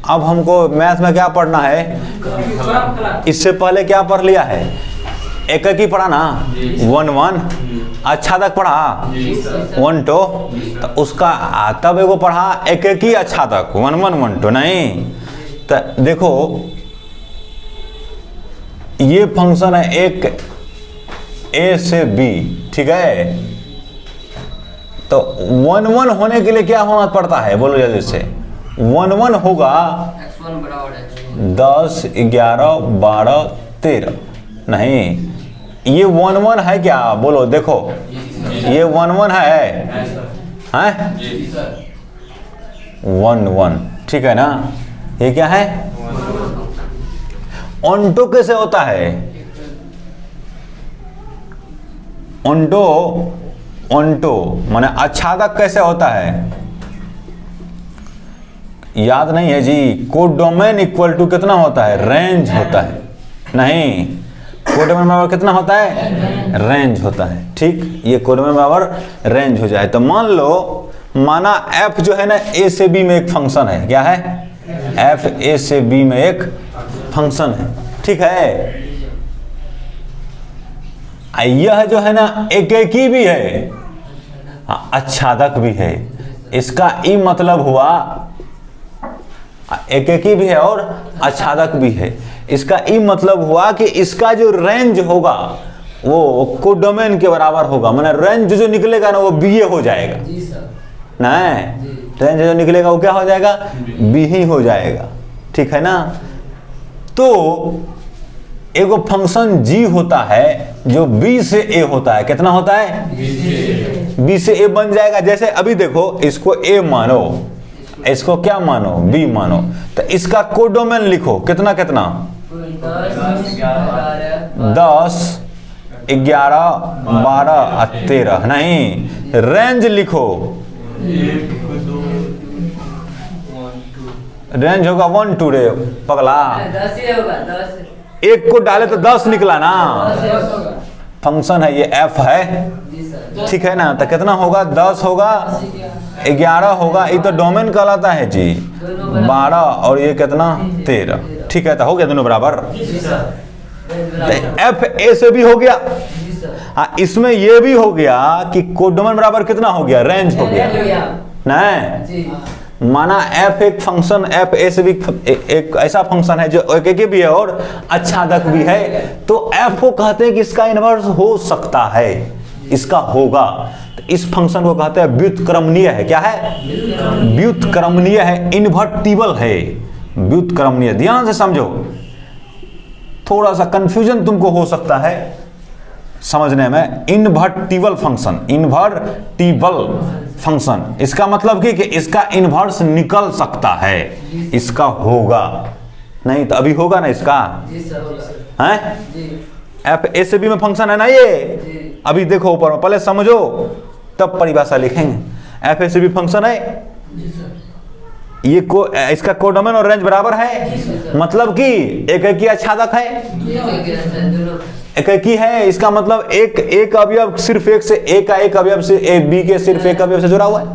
अब हमको मैथ में क्या पढ़ना है, इससे पहले क्या पढ़ लिया है, एक ही पढ़ा ना, 1 1 अच्छादक पढ़ा 1 2, तो उसका तब एगो पढ़ा एक ही अच्छादक 1 1 1 2 नहीं। तो देखो ये फंक्शन है एक ए से बी, ठीक है। तो 1 1 होने के लिए क्या होना पड़ता है, बोलो जल्दी से। 1 1 होगा 10 11 12 13, नहीं ये 1 1 है क्या, बोलो देखो ये 1 1 है, हैं 1 1, ठीक है ना। ये क्या है, ऑन्टो कैसे होता है, ऑन्टो माने अच्छादक कैसे होता है, याद नहीं है जी। कोडोमेन इक्वल टू कितना होता है, रेंज होता है, नहीं कोडोमेन बराबर कितना होता है, रेंज होता है, ठीक। ये कोडोमेन बराबर रेंज हो जाए तो मान लो, माना एफ जो है ना ए से बी में एक फंक्शन है, क्या है, एफ ए से बी में एक फंक्शन है, ठीक है। यह जो है ना एक ही भी है, अच्छादक भी है, इसका ई मतलब हुआ एक ही भी है और अच्छादक भी है। इसका ई मतलब हुआ कि इसका जो रेंज होगा वो कोडोमेन के बराबर होगा, माने रेंज जो निकलेगा ना वो बी हो जाएगा, नहीं रेंज जो निकलेगा वो क्या हो जाएगा, बी ही हो जाएगा, ठीक है ना। तो एगो फंक्शन जी होता है जो बी से ए होता है, कितना होता है, बी से ए बन जाएगा। जैसे अभी देखो इसको ए मानो, इसको क्या मानो, बी मानो, तो इसका कोडोमेन लिखो कितना कितना, 10 11 12 13, नहीं रेंज लिखो, रेंज होगा 1 2 रे पगला, 10 ही होगा, 10 एक को डाले तो 10 निकला ना। फंक्शन है ये एफ है, ठीक है ना। तो कितना होगा, 10 होगा 11 होगा, ये तो डोमेन कहलाता है जी, 12 और ये कितना 13, ठीक है। तो हो गया दोनों बराबर, एफ ए से भी हो गया। हाँ इसमें ये भी हो गया कि कोडोमेन बराबर कितना हो गया, रेंज हो गया, नहीं माना एफ एक फंक्शन, एफ ए से भी एक ऐसा फंक्शन है जो एक भी है और अच्छादक भी है, तो एफ को कहते हैं कि इसका इन्वर्स हो सकता है, इसका होगा। तो इस फंक्शन को कहते हैं व्युत्क्रमणीय है, क्या है, व्युत्क्रमणीय है, इन्वर्टिबल है, व्युत्क्रमणीय। ध्यान से समझो, थोड़ा सा कंफ्यूजन तुमको हो सकता है समझने में। इन्वर्टिबल फंक्शन, इन्वर्टिबल फंक्शन, इसका मतलब कि इसका इन्वर्स निकल सकता है, इसका होगा, नहीं तो अभी होगा ना इसका, हैं एफ ए से बी में फंक्शन है ना ये, अभी देखो ऊपर में, पहले समझो तब परिभाषा लिखेंगे। एफ ए से बी फंक्शन है, ये इसका कोडोमेन और रेंज बराबर है, मतलब कि एक ही अच्छादक है, एक ही है, इसका मतलब एक अवयव सिर्फ एक से, एक का एक अवयव से बी के सिर्फ एक अवयव से जुड़ा हुआ है,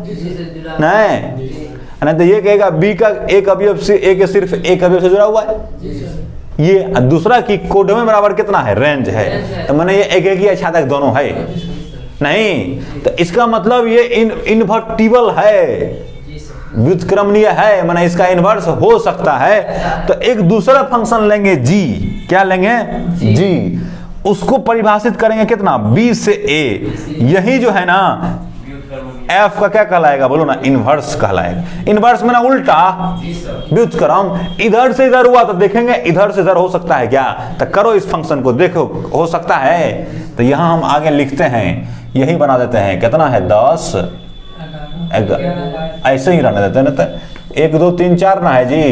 नहीं तो ये कहेगा बी का एक अवयव से ए के सिर्फ एक अवयव से जुड़ा हुआ है। ये दूसरा की कोडोमेन बराबर कितना है, रेंज है, तो मैंने ये एक ही अच्छादक दोनों है, नहीं तो इसका मतलब ये इन्वर्टिबल है, व्युत्क्रमणीय है, माने इसका इन्वर्स हो सकता है। तो एक दूसरा फंक्शन लेंगे जी, क्या लेंगे, जी, उसको परिभाषित करेंगे कितना, बी से ए, यही जो है ना एफ का क्या कहलाएगा, बोलो ना, इन्वर्स कहलाएगा। इन्वर्स में ना उल्टा व्युत्क्रम, इधर से इधर हुआ तो देखेंगे इधर से इधर हो सकता है क्या, तो करो इस फंक्शन को, देखो हो सकता है। तो यहां हम आगे लिखते हैं, यही बना देते हैं, कितना है 10 ऐसे ही रहने देते हैं ना, तो 1 2 3 4 ना है जी,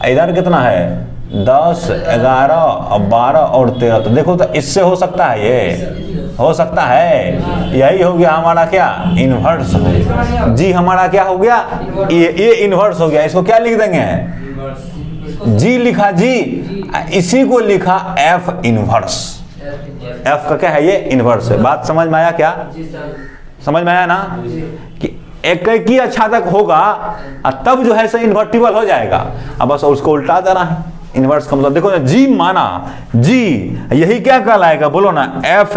इधर कितना है 10 11 12 और 13, तो देखो तो इससे हो सकता है, ये हो सकता है, यही हो गया हमारा क्या, इन्वर्स हो गया जी, हमारा क्या हो गया, ये इन्वर्स हो गया। इसको क्या लिख देंगे, जी लिखा जी, इसी को लिखा एफ इन्वर्स, एफ का क्या है, ये इन्वर्स है। बात समझ में आया क्या, समझ में आया ना, कि एकाकी आच्छादक होगा तब जो है सो इन्वर्टिबल हो जाएगा। अब बस उसको उल्टा देना है, इन्वर्स का मतलब देखो ना, जी माना, जी यही क्या कहलाएगा बोलो ना, एफ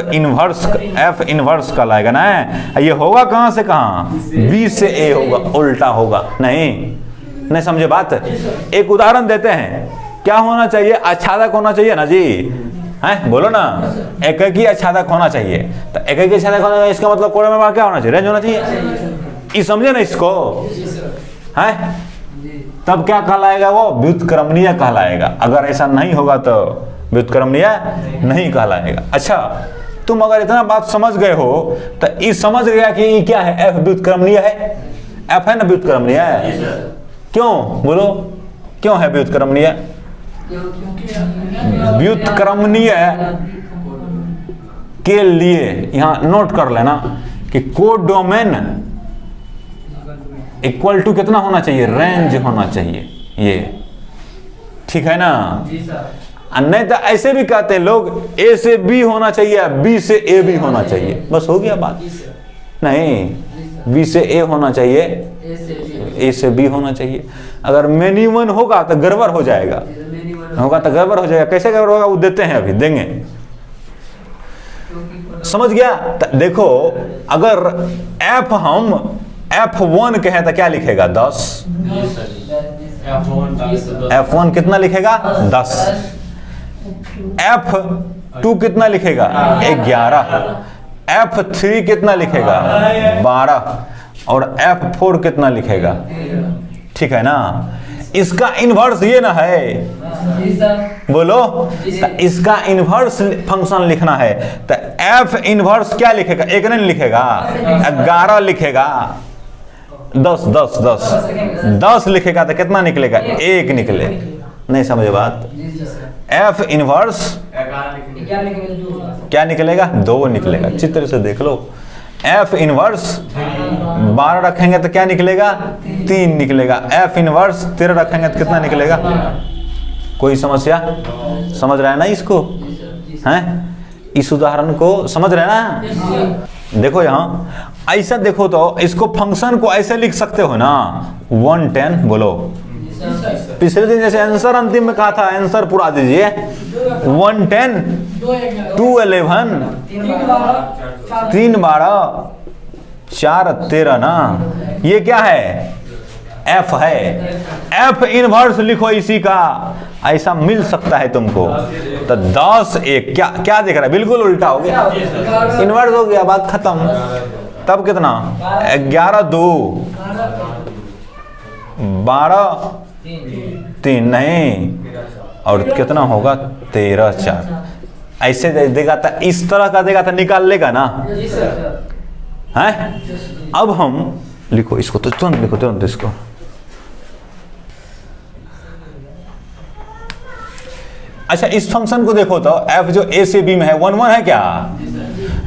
इन्वर्स कहलाएगा ना। ये होगा कहां से कहां, बी से ए होगा, उल्टा होगा। नहीं समझे बात। एक उदाहरण देते हैं, क्या होना चाहिए, आच्छादक होना चाहिए ना जी, हैं बोलो ना, एकाकी आच्छादक होना चाहिए। तो एकाकी आच्छादक होना चाहिए, इसका मतलब कोड में क्या होना चाहिए, रेंज होना चाहिए। ये समझे ना इसको, हैं तब क्या कहलाएगा, वो व्युत्क्रमणीय कहलाएगा। अगर ऐसा नहीं होगा तो व्युत्क्रमणीय नहीं कहलाएगा। अच्छा, तुम अगर इतना बात समझ गए हो तो ये समझ गया कि ये क्या है, एफ व्युत्क्रमणीय है। एफ है ना व्युत्क्रमणीय है, क्यों बोलो, क्यों है व्युत्क्रमणीय? व्युत्क्रमणीय के लिए यहां नोट कर लेना कि कोडोमेन इक्वल टू कितना होना चाहिए, रेंज होना चाहिए। ये ठीक है ना। नहीं तो ऐसे भी कहते हैं लोग, ए से बी होना चाहिए, बी से ए भी होना चाहिए, बस हो गया बात। नहीं, बी से ए होना चाहिए, ए से बी होना चाहिए। अगर मेन्यूवन होगा तो गड़बड़ हो जाएगा, होगा तो गड़बड़ हो जाएगा। कैसे गड़बड़ होगा वो देते हैं, अभी देंगे। समझ गया। देखो अगर एफ हम F1 कहे तो क्या लिखेगा, 10। F1 कितना लिखेगा, 10। F2 कितना लिखेगा, 11। F3 कितना लिखेगा, 12। और F4 कितना लिखेगा, ठीक है ना। इसका इन्वर्स ये ना है, बोलो, तो इसका इन्वर्स फंक्शन लिखना है तो F इन्वर्स क्या लिखेगा, एक नहीं लिखेगा, 11 लिखेगा। 10 लिखेगा तो कितना निकलेगा, 1 निकले। नहीं समझे बात। F इन्वर्स क्या निकलेगा, 2 निकलेगा। चित्र से देख लो, F इन्वर्स 12 रखेंगे तो क्या निकलेगा, 3 निकलेगा। F इन्वर्स 13 रखेंगे तो कितना निकलेगा। कोई समस्या, समझ रहा है ना इसको, हैं इस उदाहरण को समझ रहे हैं ना। देखो यहाँ ऐसा देखो तो इसको फंक्शन को ऐसे लिख सकते हो ना, 110 बोलो। पिछले दिन जैसे आंसर अंतिम में कहा था, आंसर पूरा दीजिए। 110 211 3 12 4 13 ना, ये क्या है, एफ है। एफ इनवर्स लिखो इसी का, ऐसा मिल सकता है तुमको। तो 10 1 क्या क्या दिख रहा है, बिल्कुल उल्टा हो गया, इनवर्स हो गया, बात खत्म। तब कितना, 11 2 12 3 नहीं, और कितना होगा 13 4। ऐसे देगा था, इस तरह का देगा था, निकाल लेगा ना है। अब हम लिखो इसको, तो तुरंत लिखो, तुरंत इसको। अच्छा इस फंक्शन को देखो तो एफ जो ए से बी में है 1 1 है क्या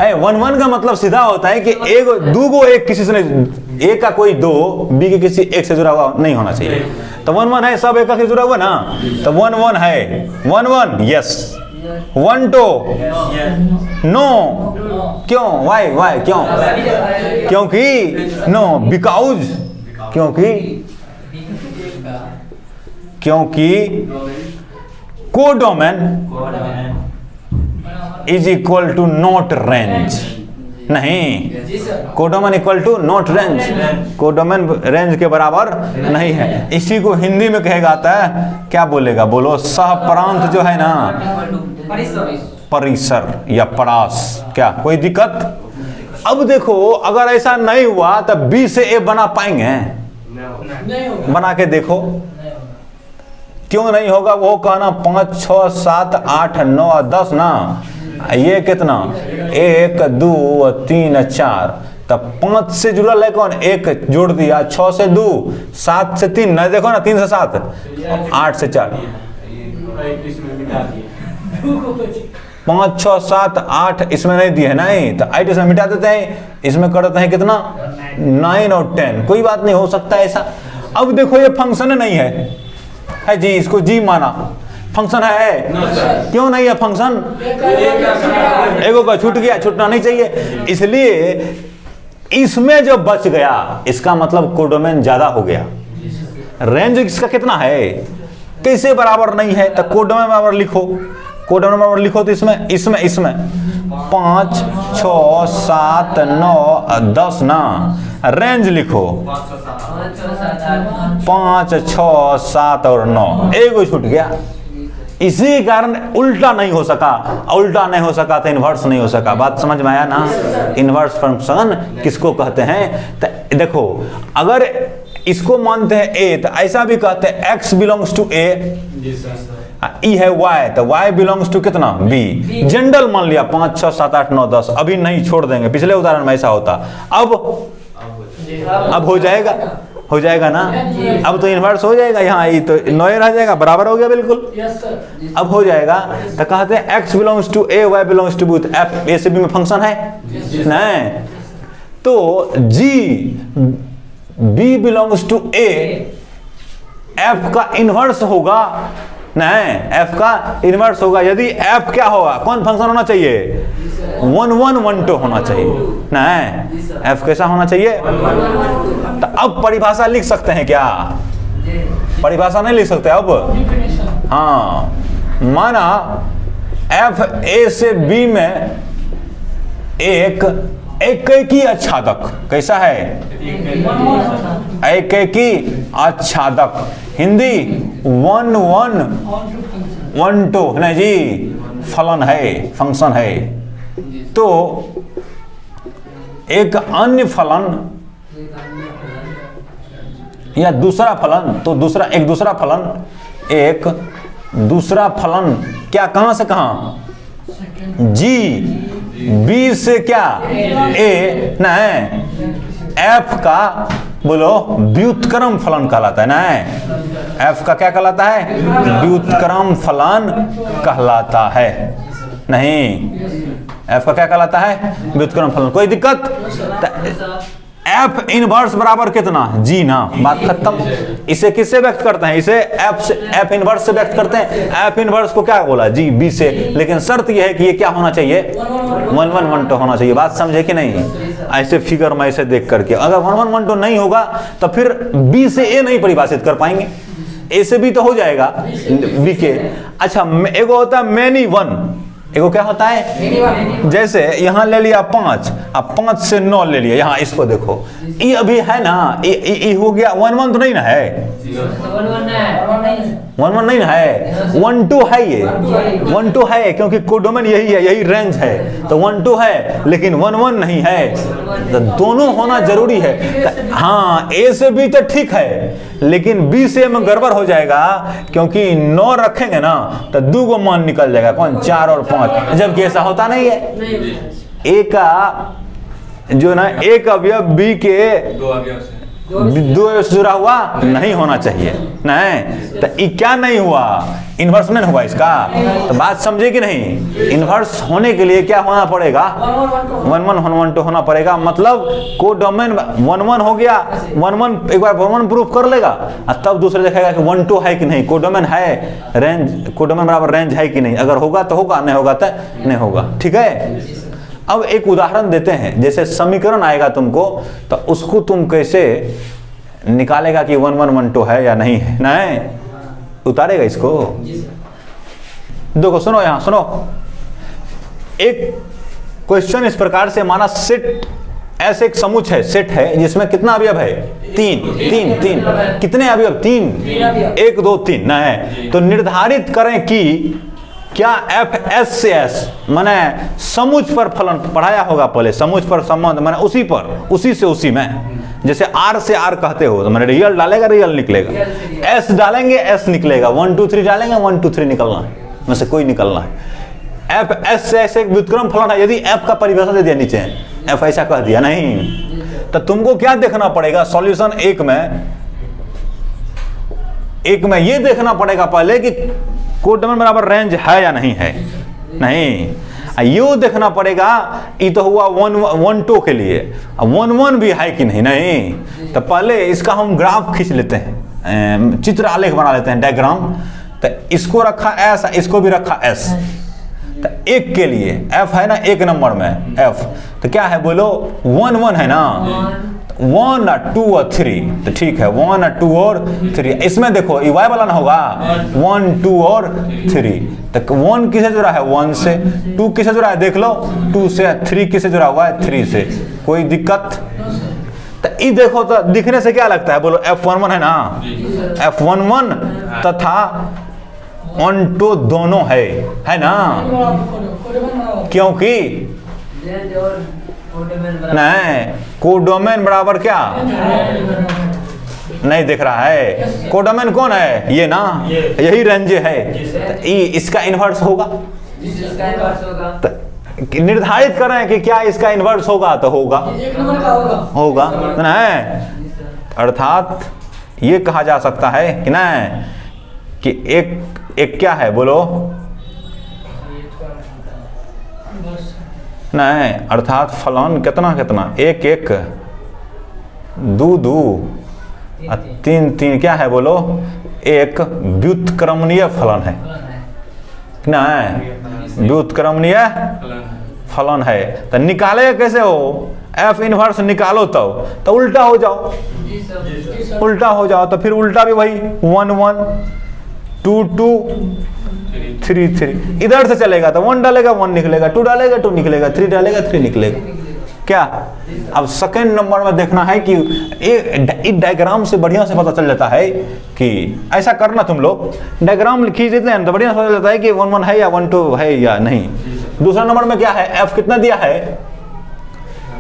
है। 1 1 का मतलब सीधा होता है कि एक दो को एक किसी से नहीं, ए का कोई 2 बी के किसी एक से जुड़ा हुआ नहीं होना चाहिए। तो 1 1 है, सब एक से जुड़ा हुआ ना, तो 1 1 है। 1 1 यस, 1 2 नो, क्यों, वाई क्यों, क्योंकि नो, बिकॉज, क्योंकि codomain is equal to not range. नहीं, codomain equal to not range, codomain range के बराबर नहीं है। इसी को हिंदी में कहा जाता है, क्या बोलेगा, बोलो, सहप्रांत जो है ना, परिसर या परास। क्या कोई दिक्कत। अब देखो अगर ऐसा नहीं हुआ तो बी से ए बना पाएंगे, बना के देखो, क्यों नहीं होगा। वो कहना 5 6 7 8 9 10 ना, ये कितना 1 2 3 4, तब 5 से जुड़ा है कौन, 1 जोड़ दिया, 6 से 2 7 से 3 नहीं, देखो ना 3 से 7 8 से 4, 5 6 7 8 इसमें नहीं दिए, नहीं तो 8 इसमें मिटा देते हैं, इसमें कर देते हैं कितना 9 और 10। कोई बात नहीं, हो सकता है ऐसा। अब देखो ये फंक्शन नहीं है जी, इसको जी माना, फंक्शन है क्यों नहीं है फंक्शन, एगो का छूट गया, छूटना नहीं चाहिए। इसलिए इसमें जो बच गया इसका मतलब कोडोमेन ज्यादा हो गया। रेंज इसका कितना है, कैसे बराबर नहीं है, तो कोडोमेन बराबर लिखो, कोडोमेन बराबर लिखो। तो इसमें 5 6 7 9 10 ना, रेंज लिखो 5 6 7 और 9, एक छूट गया। इसी के कारण उल्टा नहीं हो सका, उल्टा नहीं हो सका तो इन्वर्स नहीं हो सका। बात समझ में आया ना? इन्वर्स फंक्शन किसको कहते हैं? तो देखो, अगर इसको मानते हैं ए, तो ऐसा भी कहते हैं x बिलोंग्स टू ए, ई है y, तो y बिलोंग्स टू कितना, b। जनरल मान लिया 5 6 7 8 9 10, अभी नहीं छोड़ देंगे, पिछले उदाहरण में ऐसा होता। अब हो जाएगा ना, अब तो इन्वर्स हो जाएगा, यहाँ ये तो 9 रह जाएगा, बराबर हो गया बिल्कुल। अब हो जाएगा, तो कहते हैं x belongs to A, y belongs to b, f a से b में फंक्शन है नहीं, तो g b belongs to a, f का इन्वर्स होगा नहीं, f का इन्वर्स होगा। यदि f क्या होगा, कौन फंक्शन होना चाहिए, 1 1 1 2 होना चाहिए नहीं, f कैसा होना चाहिए। तो अब परिभाषा लिख सकते हैं क्या, परिभाषा नहीं लिख सकते अब। हाँ, माना f a से b में एक ही आच्छादक, कैसा है, एक ही आच्छादक, हिंदी 1 1 1 2 नहीं जी, फलन है, फंक्शन है। तो एक अन्य फलन या दूसरा फलन, तो एक दूसरा फलन क्या, कहां से कहां, जी बी से क्या, ए नहीं, एफ का बोलो व्युत्क्रम फलन कहलाता है ना, एफ का क्या कहलाता है, व्युत्क्रम फलन कहलाता है नहीं, एफ का क्या कहलाता है, व्युत्क्रम फलन। कोई दिक्कत? एफ इनवर्स बराबर कितना, जी ना, बात खत्म। इसे किससे व्यक्त करते हैं, इसे एफ इनवर्स से व्यक्त करते हैं। एफ इनवर्स को क्या बोला, जी बी से, लेकिन शर्त यह है कि ये क्या होना चाहिए, 1 1 1 2 होना चाहिए। बात समझे कि नहीं? ऐसे फिगर में ऐसे देख करके, अगर 1 1 1 2 नहीं होगा तो फिर बी से ए नहीं परिभाषित कर पाएंगे, ए से बी तो हो जाएगा बी के। अच्छा, एगो होता है मैनी 1, एगो क्या होता है, जैसे यहाँ ले लिया 5, अब 5 से 9 ले लिया, यहाँ इसको देखो, ये अभी है ना, ये हो गया 1 1 तो नहीं ना है, 1 1 नहीं ना है, 1 2 है, ये 1 2 है, क्योंकि कोडोमेन यही है, यही रेंज है, तो 1 2 है, लेकिन 1 1 नहीं है, तो दोनों होना जरूरी है। हाँ, ए से बी तो ठीक है, लेकिन बी से में गड़बड़ हो जाएगा, क्योंकि 9 रखेंगे ना तो 2 को मान निकल जाएगा, कौन, 4 और 5, जबकि ऐसा होता नहीं है। ए का जो ना, एक अवयव बी के 2 से जुड़ा हुआ नहीं होना चाहिए नहीं, तो ये क्या नहीं हुआ, इन्वर्स नहीं हुआ इसका। तो बात समझे कि नहीं? इन्वर्स होने के लिए क्या होना पड़ेगा, 1 1 1 2 होना पड़ेगा। मतलब कोडोमेन 1 1 हो गया, 1 1 एक बार 1 1 प्रूफ कर लेगा, और तब दूसरे देखेगा कि 1 2 है कि नहीं, कोडोमेन है, रेंज कोडोमेन बराबर रेंज है कि नहीं। अगर होगा तो होगा, नहीं होगा तो नहीं होगा। ठीक है, अब एक उदाहरण देते हैं, जैसे समीकरण आएगा तुमको, तो उसको तुम कैसे निकालेगा कि 1 1 1 2 है या नहीं है, नहीं उतारेगा इसको। देखो सुनो, यहां सुनो, एक क्वेश्चन इस प्रकार से, माना सेट, ऐसे एक समुच्चय है, सेट है जिसमें कितना अवयव है, 3 कितने अवयव, 3 1 2 3 नहीं, तो निर्धारित करें कि क्या एफ एस से एस, माने समुच पर फलन पढ़ाया होगा पहले, समुच पर संबंध, माने उसी पर, उसी से उसी में, जैसे आर से आर कहते हो तो मैंने रियल डालेगा, रियल निकलेगा, एस डालेंगे एस निकलेगा, 1 2 3 डालेंगे 1 2 3 निकलना है, में से कोई निकलना है। एफ एस से ऐसे एक व्युत्क्रम फलन है, यदि एफ का परिभाषा दे दिया नीचे, एफ ऐसा कह दिया नहीं, तो तुमको क्या देखना पड़ेगा, सॉल्यूशन एक में ये देखना पड़ेगा पहले कि कोडोमेन बराबर रेंज है या नहीं है, नहीं ये देखना पड़ेगा। ये तो हुआ 1 1 2 के लिए, 1 1 भी है कि नहीं, नहीं, तो पहले इसका हम ग्राफ खींच लेते हैं, चित्र आलेख बना लेते हैं, डायग्राम। तो इसको रखा एस, इसको भी रखा एस, तो एक के लिए f है ना, एक नंबर में f, तो क्या है बोलो 1 1 है ना, 1 2 और 3, तो ठीक है 1 2 और 3। इसमें देखो y वाला ना होगा 1 2 और 3, तो 1 किसे जुड़ा है 1 से, 2 किसे जुड़ा है देख लो 2 से, 3 किसे जुड़ा हुआ है 3 से, कोई दिक्कत। तो ये देखो तो दिखने से क्या लगता है बोलो F11 है ना, F11 तथा 1 2 दोनों है ना, क्योंकि नहीं कोडोमेन बराबर क्या नहीं दिख रहा है, कोडोमेन कौन है ये ना, यही रेंज है, तो इसका इन्वर्स होगा, निर्धारित कर रहे हैं कि क्या इसका इन्वर्स होगा, तो होगा होगा नहीं, अर्थात ये कहा जा सकता है कि नहीं कि एक क्या है बोलो नहीं, अर्थात फलन कितना कितना 1 1 2 2 3 3 क्या है बोलो, एक व्युत्क्रमणीय फलन है नहीं, व्युत्क्रमणीय फलन है। तो निकालेगा कैसे हो, एफ इनवर्स निकालो तो उल्टा हो जाओ, उल्टा हो जाओ, तो फिर उल्टा भी वही 1 1 2 2 3 3, इधर से चलेगा तो 1 डालेगा 1 निकलेगा, 2 डालेगा 2 निकलेगा, 3 डालेगा 3 निकलेगा। क्या अब सेकंड नंबर में देखना है कि इस डायग्राम से बढ़िया से पता चल जाता है कि ऐसा करना, तुम लोग डायग्राम खींच देते हैं तो बढ़िया से पता चल जाता है कि 1 1 है या 1 2 है या नहीं। दूसरा नंबर में क्या है, एफ कितना दिया है,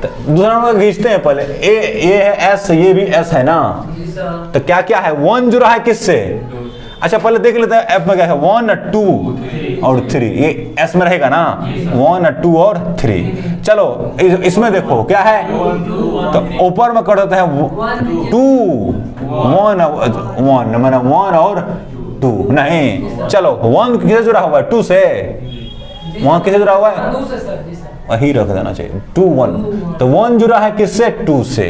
तो दूसरा नंबर खींचते हैं पहले, ये है एस, ये भी एस है ना, तो क्या क्या है 1 जुड़ा है किससे, अच्छा पहले देख लेते हैं एफ में क्या है 1 2 और 3, ये एस में रहेगा ना 1 2 और 3। चलो इसमें देखो क्या है, तो ऊपर में कर देते हैं 2 1 1 मैंने 1 और 2 नहीं, चलो 1 किसे जुड़ा हुआ है 2 से, 1 किसे जुड़ा हुआ है वही रख देना चाहिए 2 1, तो 1 जुड़ा है किससे 2 से,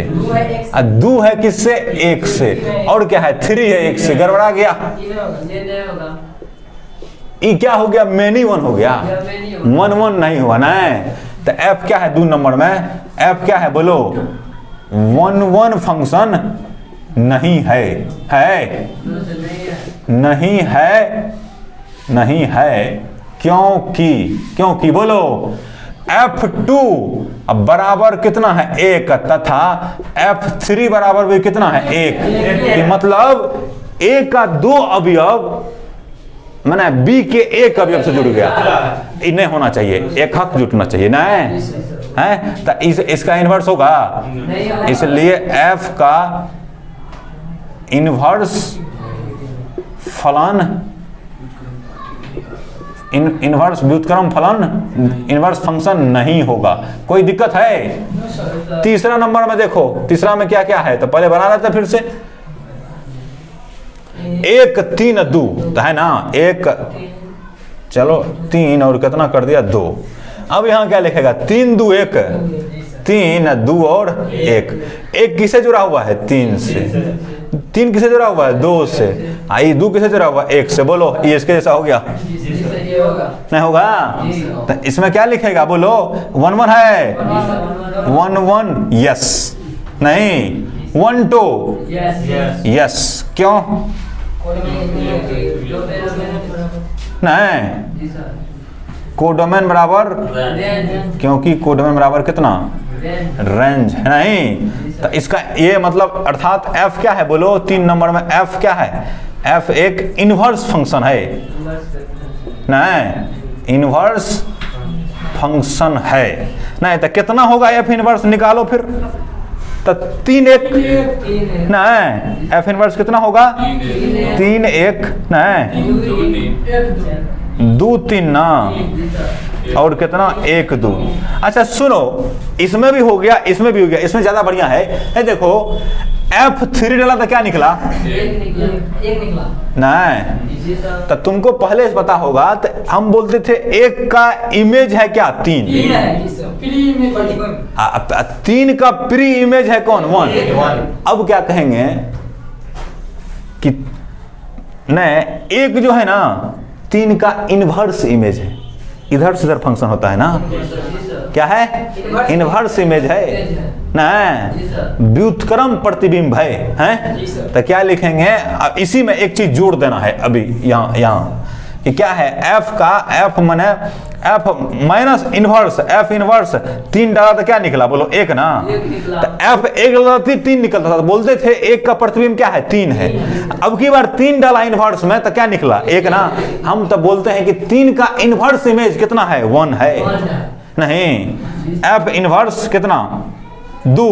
2 है किससे 1 से, और क्या है 3 है 1 से, गड़बड़ा गया, ये क्या हो गया मेनी 1 हो गया, 1 1 नहीं हुआ ना। तो एफ क्या है 2 नंबर में, एफ क्या है बोलो 1 1 फंक्शन नहीं है, नहीं है, नहीं है, क्योंकि बोलो F2 अब बराबर कितना है 1 तथा F3 बराबर भी कितना है 1, मतलब A का 2 अवयव मैंने B के 1 अवयव से जुड़ गया, नहीं होना चाहिए, एक हक जुटना चाहिए ना है, तो इसका इन्वर्स होगा, इसलिए F का इन्वर्स फलन, इनवर्स व्युत्क्रम फलन इनवर्स फंक्शन नहीं होगा, कोई दिक्कत है। तीसरा नंबर में देखो, तीसरा में क्या क्या है, तो पहले बना लेते फिर से 1 3 2, तो है ना 1 चलो 3 और कितना कर दिया 2, अब यहाँ क्या लिखेगा 3 2 1, 3 2 और 1, 1 किसे जुड़ा हुआ है 3 से, 3 किसे जुड़ा हुआ है 2 से, आई 2 किसे जुड़ा हुआ है 1 से, बोलो ये इसके जैसा हो गया नहीं होगा, तो इसमें क्या लिखेगा बोलो 1 1 है 1 1 यस, नहीं 1 2 यस, क्यों नहीं, कोडोमेन बराबर, क्योंकि कोडोमेन बराबर कितना रेंज है नहीं, तो इसका ये मतलब अर्थात एफ क्या है बोलो 3 नंबर में एफ क्या है, एफ एक इनवर्स फंक्शन है नहीं, इनवर्स फंक्शन है नहीं, तो कितना होगा एफ इनवर्स निकालो फिर, तो 3 1 नहीं, एफ इनवर्स कितना होगा 3 1 नहीं 2 3 ना, और कितना 1 2। अच्छा सुनो, इसमें भी हो गया इसमें भी हो गया, इसमें ज्यादा बढ़िया है, देखो F3 डाला तो क्या निकला 1 निकला नहीं, तो तुमको पहले से पता होगा, तो हम बोलते थे 1 का इमेज है क्या 3, 3 का प्री इमेज है कौन 1, अब क्या कहेंगे कि नहीं 1 जो है ना 3 का इनवर्स इमेज है, इधर से इधर फंक्शन होता है ना, क्या है, इनवर्स इमेज है ना, व्युत्क्रम प्रतिबिंब है। तो क्या लिखेंगे, अब इसी में एक चीज जोड़ देना है अभी यहाँ कि क्या है, एफ का एफ माने F minus inverse, F inverse 3 डाला तो क्या निकला, बोलो 1 ना, तो एफ 1 डाला 3 निकलता था, तो बोलते थे 1 का प्रतिबिंब क्या है, 3 है। अब की बार 3 डाला इनवर्स में तो क्या निकला, 1 ना, हम तो बोलते हैं कि 3 का इनवर्स इमेज कितना है, 1 है। नहीं, एफ इनवर्स कितना, 2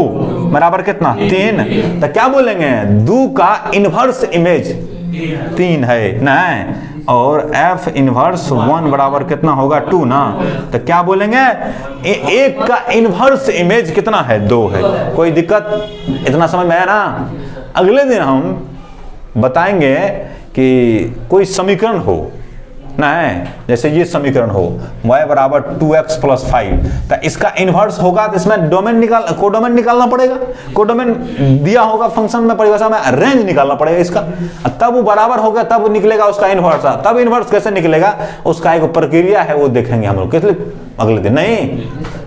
बराबर कितना, 3, तो क्या बोलेंगे, 2 का इनवर्स इमेज 3 है ना, और एफ इनवर्स 1 बराबर कितना होगा, 2 ना, तो क्या बोलेंगे, 1 का इनवर्स इमेज कितना है, 2 है। कोई दिक्कत, इतना समझ में आया ना। अगले दिन हम बताएंगे कि कोई समीकरण हो ना, जैसे ये समीकरण हो y बराबर 2x + 5, तो इसका इनवर्स होगा तो इसमें कोडोमेन निकालना पड़ेगा, कोडोमेन दिया होगा फंक्शन में, परिभाषा में रेंज निकालना पड़ेगा इसका, तब वो बराबर होगा, तब निकलेगा उसका इनवर्स। तब इनवर्स कैसे निकलेगा, उसका एक प्रक्रिया है, वो देखेंगे हम लोग किस लिए, अगले दिन नहीं।